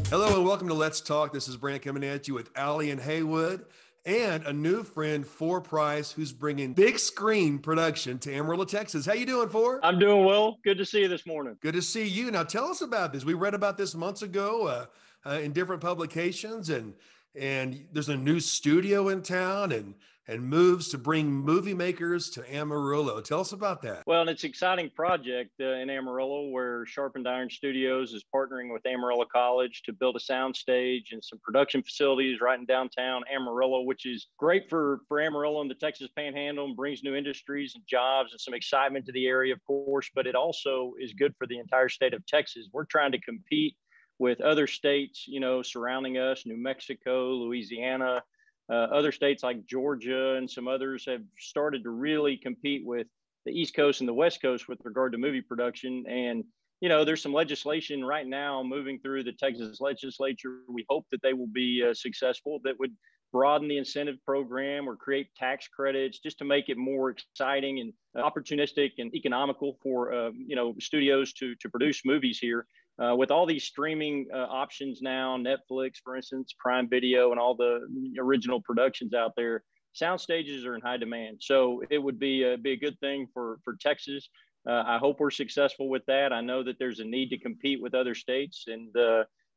Hello and welcome to Let's Talk. This is Brant coming at you with Allie and Haywood and a new friend, For Price, who's bringing big screen production to Amarillo, Texas. How you doing, For? I'm doing well. Good to see you this morning. Good to see you. Now tell us about this. We read about this months ago in different publications, and there's a new studio in town and moves to bring movie makers to Amarillo. Tell us about that. Well, and it's an exciting project in Amarillo where Sharpened Iron Studios is partnering with Amarillo College to build a sound stage and some production facilities right in downtown Amarillo, which is great for Amarillo and the Texas Panhandle and brings new industries and jobs and some excitement to the area, of course, but it also is good for the entire state of Texas. We're trying to compete with other states, surrounding us, New Mexico, Louisiana, other states like Georgia and some others have started to really compete with the East Coast and the West Coast with regard to movie production. And, there's some legislation right now moving through the Texas legislature. We hope that they will be successful, that would broaden the incentive program or create tax credits just to make it more exciting and opportunistic and economical for, studios to produce movies here. With all these streaming options now, Netflix, for instance, Prime Video, and all the original productions out there, sound stages are in high demand. So it would be a good thing for Texas. I hope we're successful with that. I know that there's a need to compete with other states, and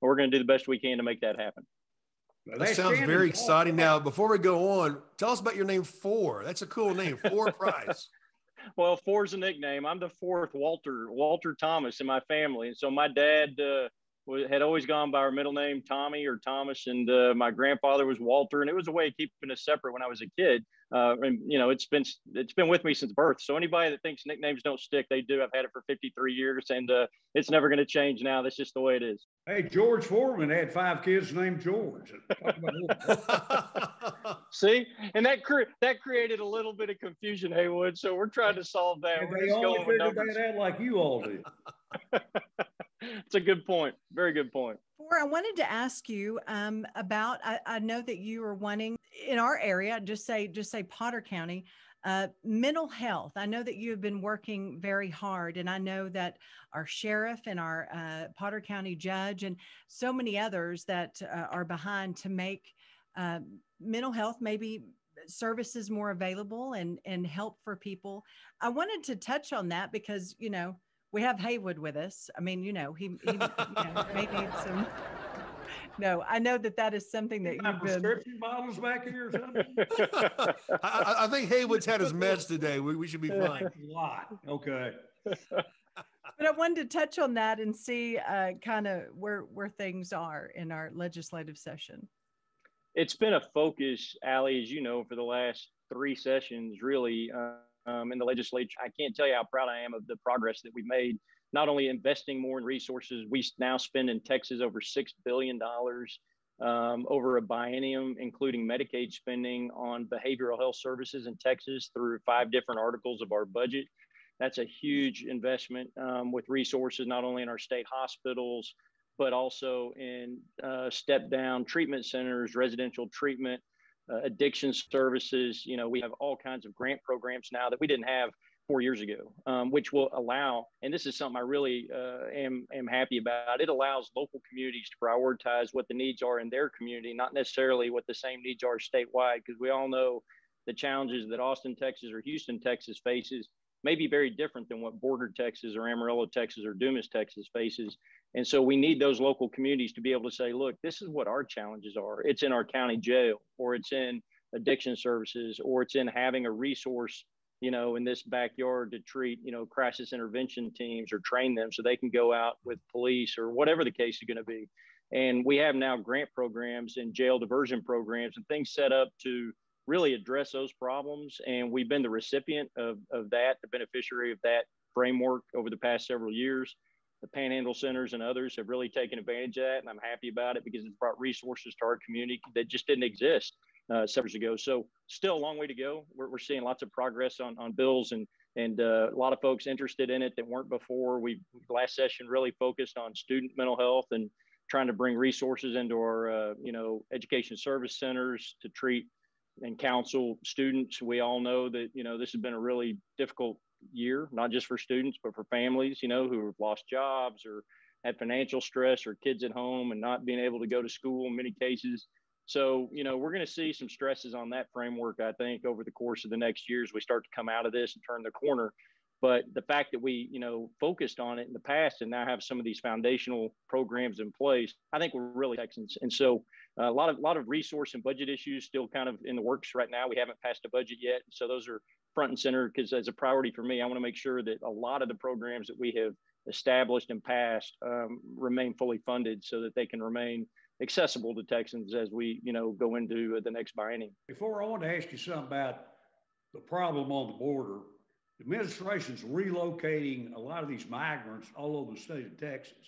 we're going to do the best we can to make that happen. That sounds very exciting. Now, before we go on, tell us about your name, For. That's a cool name, For Price. Well, For's a nickname. I'm the fourth Walter Thomas in my family. And so my dad had always gone by our middle name, Tommy or Thomas. And my grandfather was Walter. And it was a way of keeping us separate when I was a kid. And, it's been with me since birth. So anybody that thinks nicknames don't stick, they do. I've had it for 53 years and it's never going to change now. That's just the way it is. Hey, George Foreman had 5 kids named George. See, and that created a little bit of confusion, Haywood. So we're trying to solve that. And they only figured that out like you all did. It's a good point. Very good point. I wanted to ask you about. I know that you are wanting in our area. Just say Potter County. Mental health. I know that you have been working very hard, and I know that our sheriff and our Potter County judge and so many others that are behind to make mental health maybe services more available and help for people. I wanted to touch on that because, we have Haywood with us. I mean, he may need some. No, I know that is something that you've prescription bottles back here or something. I think Haywood's had his meds today. We should be fine. A lot. Okay. But I wanted to touch on that and see kind of where things are in our legislative session. It's been a focus, Allie, as you know, for the last 3 sessions, really, in the legislature. I can't tell you how proud I am of the progress that we've made, not only investing more in resources. We now spend in Texas over $6 billion over a biennium, including Medicaid spending on behavioral health services in Texas through 5 different articles of our budget. That's a huge investment with resources, not only in our state hospitals, but also in step-down treatment centers, residential treatment, addiction services. We have all kinds of grant programs now that we didn't have 4 years ago, which will allow, and this is something I really am happy about, it allows local communities to prioritize what the needs are in their community, not necessarily what the same needs are statewide, because we all know the challenges that Austin, Texas or Houston, Texas faces may be very different than what Border, Texas or Amarillo, Texas or Dumas, Texas faces. And so we need those local communities to be able to say, look, this is what our challenges are. It's in our county jail, or it's in addiction services, or it's in having a resource, in this backyard to treat, crisis intervention teams or train them so they can go out with police or whatever the case is going to be. And we have now grant programs and jail diversion programs and things set up to really address those problems. And we've been the recipient of that, the beneficiary of that framework over the past several years. The Panhandle Centers and others have really taken advantage of that. And I'm happy about it because it's brought resources to our community that just didn't exist several years ago. So still a long way to go. We're seeing lots of progress on bills and a lot of folks interested in it that weren't before. We last session really focused on student mental health and trying to bring resources into our, education service centers to treat and counsel students. We all know that, this has been a really difficult year, not just for students, but for families, who have lost jobs or had financial stress or kids at home and not being able to go to school in many cases. So, we're going to see some stresses on that framework, I think, over the course of the next year as we start to come out of this and turn the corner. But the fact that we, focused on it in the past and now have some of these foundational programs in place, I think we're really Texans. And so a lot of resource and budget issues still kind of in the works right now. We haven't passed a budget yet. So those are front and center because as a priority for me, I want to make sure that a lot of the programs that we have established and passed remain fully funded so that they can remain accessible to Texans as we, go into the next biennium. Before, I want to ask you something about the problem on the border. The administration's relocating a lot of these migrants all over the state of Texas.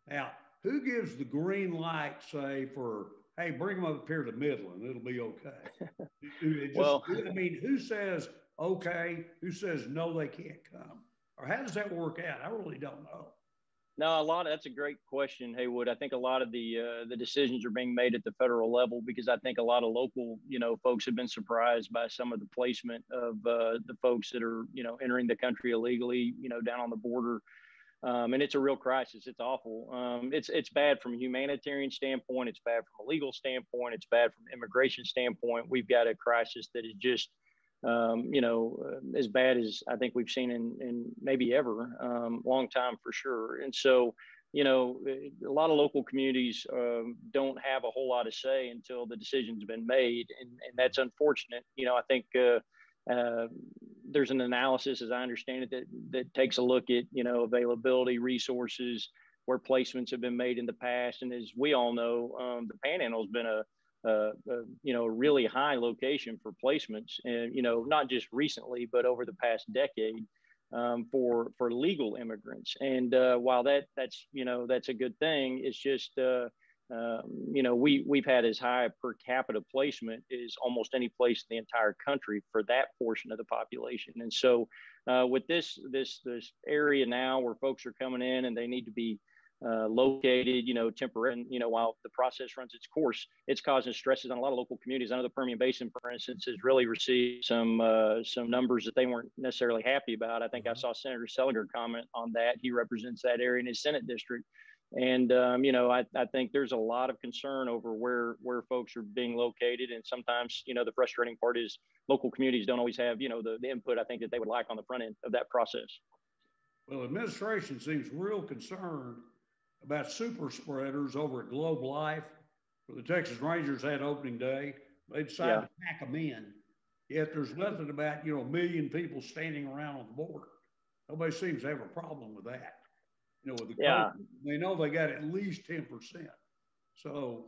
Now, who gives the green light, say, for, hey, bring them up here to Midland, it'll be okay? Who says okay? Who says no, they can't come? Or how does that work out? I really don't know. No, that's a great question, Haywood. I think a lot of the decisions are being made at the federal level because I think a lot of local, folks have been surprised by some of the placement of the folks that are, entering the country illegally, down on the border. And it's a real crisis. It's awful. It's bad from a humanitarian standpoint. It's bad from a legal standpoint. It's bad from an immigration standpoint. We've got a crisis that is just as bad as I think we've seen in maybe ever, long time for sure. And so, a lot of local communities don't have a whole lot of say until the decision's been made. And that's unfortunate. I think there's an analysis, as I understand it, that takes a look at, availability, resources, where placements have been made in the past. And as we all know, the Panhandle has been a really high location for placements, and not just recently, but over the past decade for legal immigrants. And while that's a good thing, it's just we've had as high a per capita placement as almost any place in the entire country for that portion of the population. And so with this area now where folks are coming in and they need to be located, temporary, while the process runs its course, it's causing stresses on a lot of local communities. I know the Permian Basin, for instance, has really received some numbers that they weren't necessarily happy about. I think I saw Senator Seliger comment on that. He represents that area in his Senate district. And, I think there's a lot of concern over where folks are being located. And sometimes, the frustrating part is local communities don't always have, the input I think that they would like on the front end of that process. Well, the administration seems real concerned about super spreaders over at Globe Life, where the Texas Rangers had opening day. They decided to pack them in. Yet there's nothing about, a million people standing around on the border. Nobody seems to have a problem with that. With the COVID, they know they got at least 10%. So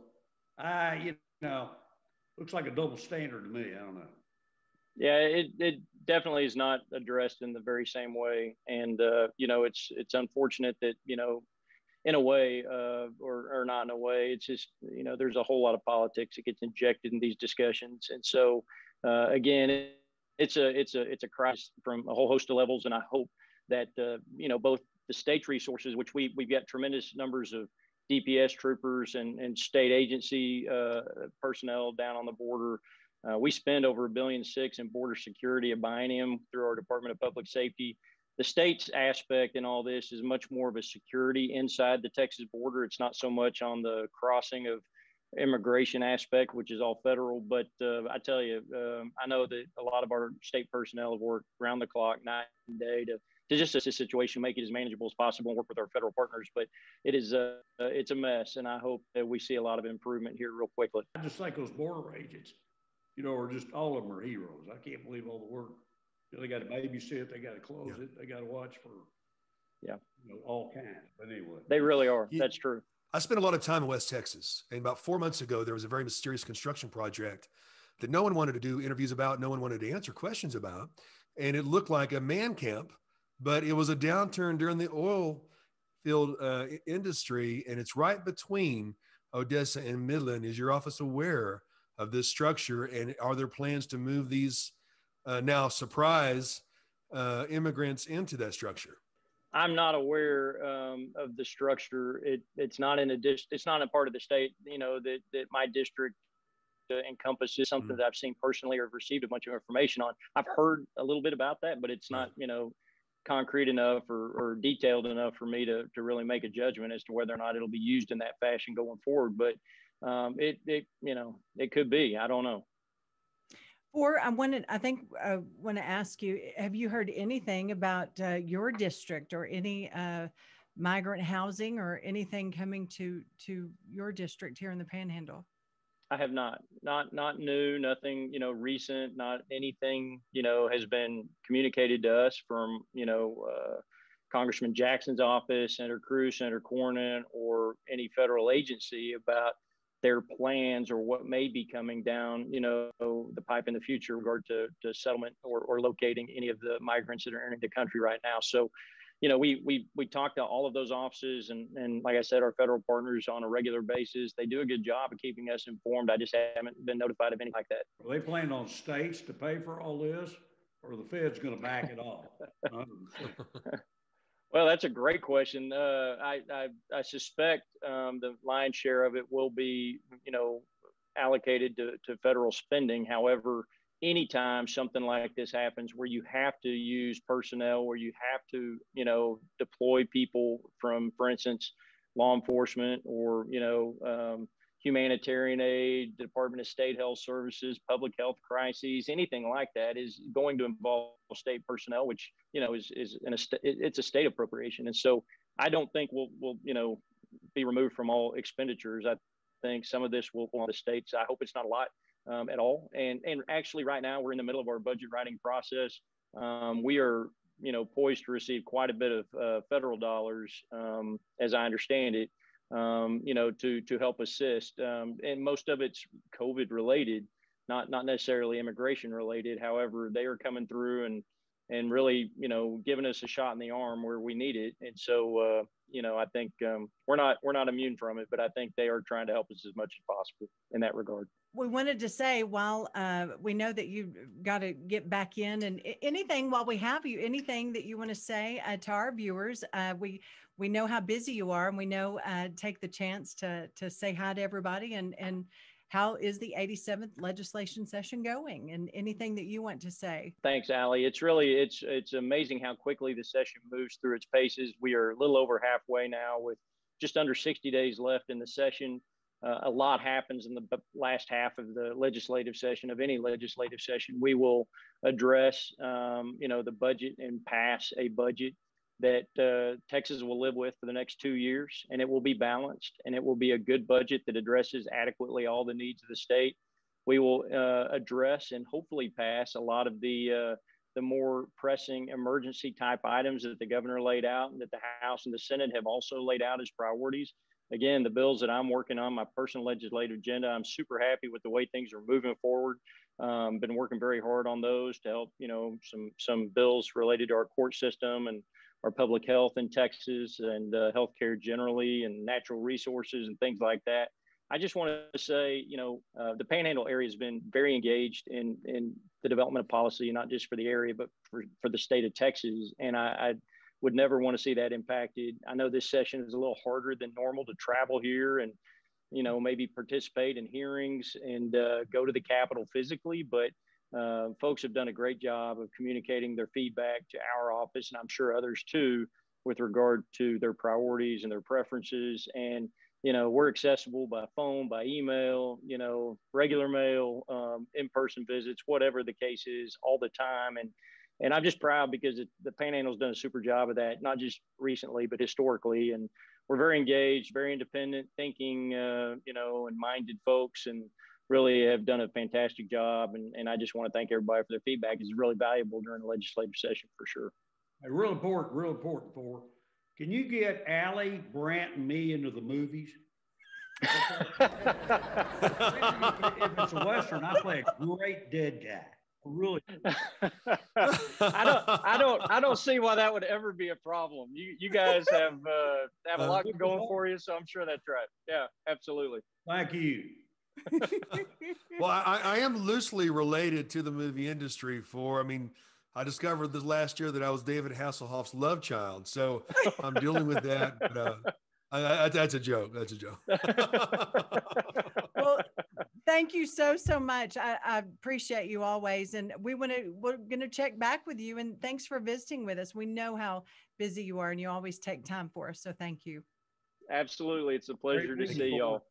looks like a double standard to me. I don't know. Yeah, it definitely is not addressed in the very same way. And, it's unfortunate that, in a way, or not in a way, it's just, there's a whole lot of politics that gets injected in these discussions. And so, again, it's a crisis from a whole host of levels. And I hope that, both the state's resources, which we've got tremendous numbers of DPS troopers and state agency personnel down on the border. We spend over $1.6 billion in border security a biennium through our Department of Public Safety. The state's aspect in all this is much more of a security inside the Texas border. It's not so much on the crossing of immigration aspect, which is all federal. But I tell you, I know that a lot of our state personnel have worked around the clock, night and day to just assist the situation, make it as manageable as possible, and work with our federal partners. But it is it's a mess, and I hope that we see a lot of improvement here real quickly. I just think those border agents, are just all of them are heroes. I can't believe all the work. They got to babysit, they got to close it, they got to watch for all kinds. But anyway, they really are. That's true. I spent a lot of time in West Texas, and about 4 months ago, there was a very mysterious construction project that no one wanted to do interviews about, no one wanted to answer questions about, and it looked like a man camp, but it was a downturn during the oil field industry, and it's right between Odessa and Midland. Is your office aware of this structure, and are there plans to move these now surprise immigrants into that structure? I'm not aware of the structure. It's not in it's not a part of the state, that my district encompasses, something that I've seen personally or received a bunch of information on. I've heard a little bit about that, but it's not, concrete enough or detailed enough for me to really make a judgment as to whether or not it'll be used in that fashion going forward. But it could be. I don't know. I want to ask you, have you heard anything about your district or any migrant housing or anything coming to your district here in the Panhandle? I have not new, nothing, recent, not anything, has been communicated to us from, Congressman Jackson's office, Senator Cruz, Senator Cornyn, or any federal agency about their plans or what may be coming down, the pipe in the future in regard to settlement or locating any of the migrants that are entering the country right now. So, we talk to all of those offices and like I said, our federal partners on a regular basis. They do a good job of keeping us informed. I just haven't been notified of anything like that. Are they planning on states to pay for all this, or are the feds going to back it off? Well, that's a great question. I suspect the lion's share of it will be, allocated to federal spending. However, anytime something like this happens where you have to use personnel, where you have to, deploy people from, for instance, law enforcement or, humanitarian aid, Department of State Health Services, public health crises, anything like that is going to involve state personnel, which, it's a state appropriation. And so I don't think we'll be removed from all expenditures. I think some of this will go on the states. I hope it's not a lot at all. And actually right now we're in the middle of our budget writing process. We are, poised to receive quite a bit of federal dollars, as I understand it, to help assist. And most of it's COVID related, not necessarily immigration related. However, they are coming through and really, giving us a shot in the arm where we need it. And so, I think we're not immune from it, but I think they are trying to help us as much as possible in that regard. We wanted to say, while we know that you've got to get back in, and anything while we have you, anything that you want to say to our viewers, we know how busy you are, and we know take the chance to say hi to everybody, and how is the 87th legislation session going, and anything that you want to say. Thanks, Allie. It's amazing how quickly the session moves through its paces. We are a little over halfway now with just under 60 days left in the session. A lot happens in the last half of the legislative session, of any legislative session. We will address, the budget and pass a budget that Texas will live with for the next 2 years, and it will be balanced, and it will be a good budget that addresses adequately all the needs of the state. We will address and hopefully pass a lot of the more pressing emergency type items that the governor laid out and that the House and the Senate have also laid out as priorities. Again, the bills that I'm working on, my personal legislative agenda, I'm super happy with the way things are moving forward. Been working very hard on those to help, some bills related to our court system and our public health in Texas and healthcare generally and natural resources and things like that. I just want to say, the Panhandle area has been very engaged in the development of policy, not just for the area, but for the state of Texas. And I would never want to see that impacted. I know this session is a little harder than normal to travel here and, maybe participate in hearings and go to the Capitol physically, but folks have done a great job of communicating their feedback to our office, and I'm sure others too, with regard to their priorities and their preferences. And, we're accessible by phone, by email, regular mail, in-person visits, whatever the case is, all the time. And I'm just proud because the Panhandle's done a super job of that, not just recently, but historically. And we're very engaged, very independent thinking, and minded folks, and really have done a fantastic job. And I just want to thank everybody for their feedback. It's really valuable during the legislative session for sure. Hey, real important, Thor. Can you get Allie, Brant, and me into the movies? If it's a Western, I play a great dead guy. Really? I don't see why that would ever be a problem. You guys have a lot going for you, so I'm sure that's right. Yeah, absolutely. Thank you. Well, I am loosely related to the movie industry. I discovered this last year that I was David Hasselhoff's love child, so I'm dealing with that. But that's a joke. That's a joke. Well, Thank you so much. I appreciate you always. And we're going to check back with you. And thanks for visiting with us. We know how busy you are and you always take time for us. So thank you. Absolutely. It's a pleasure to see y'all.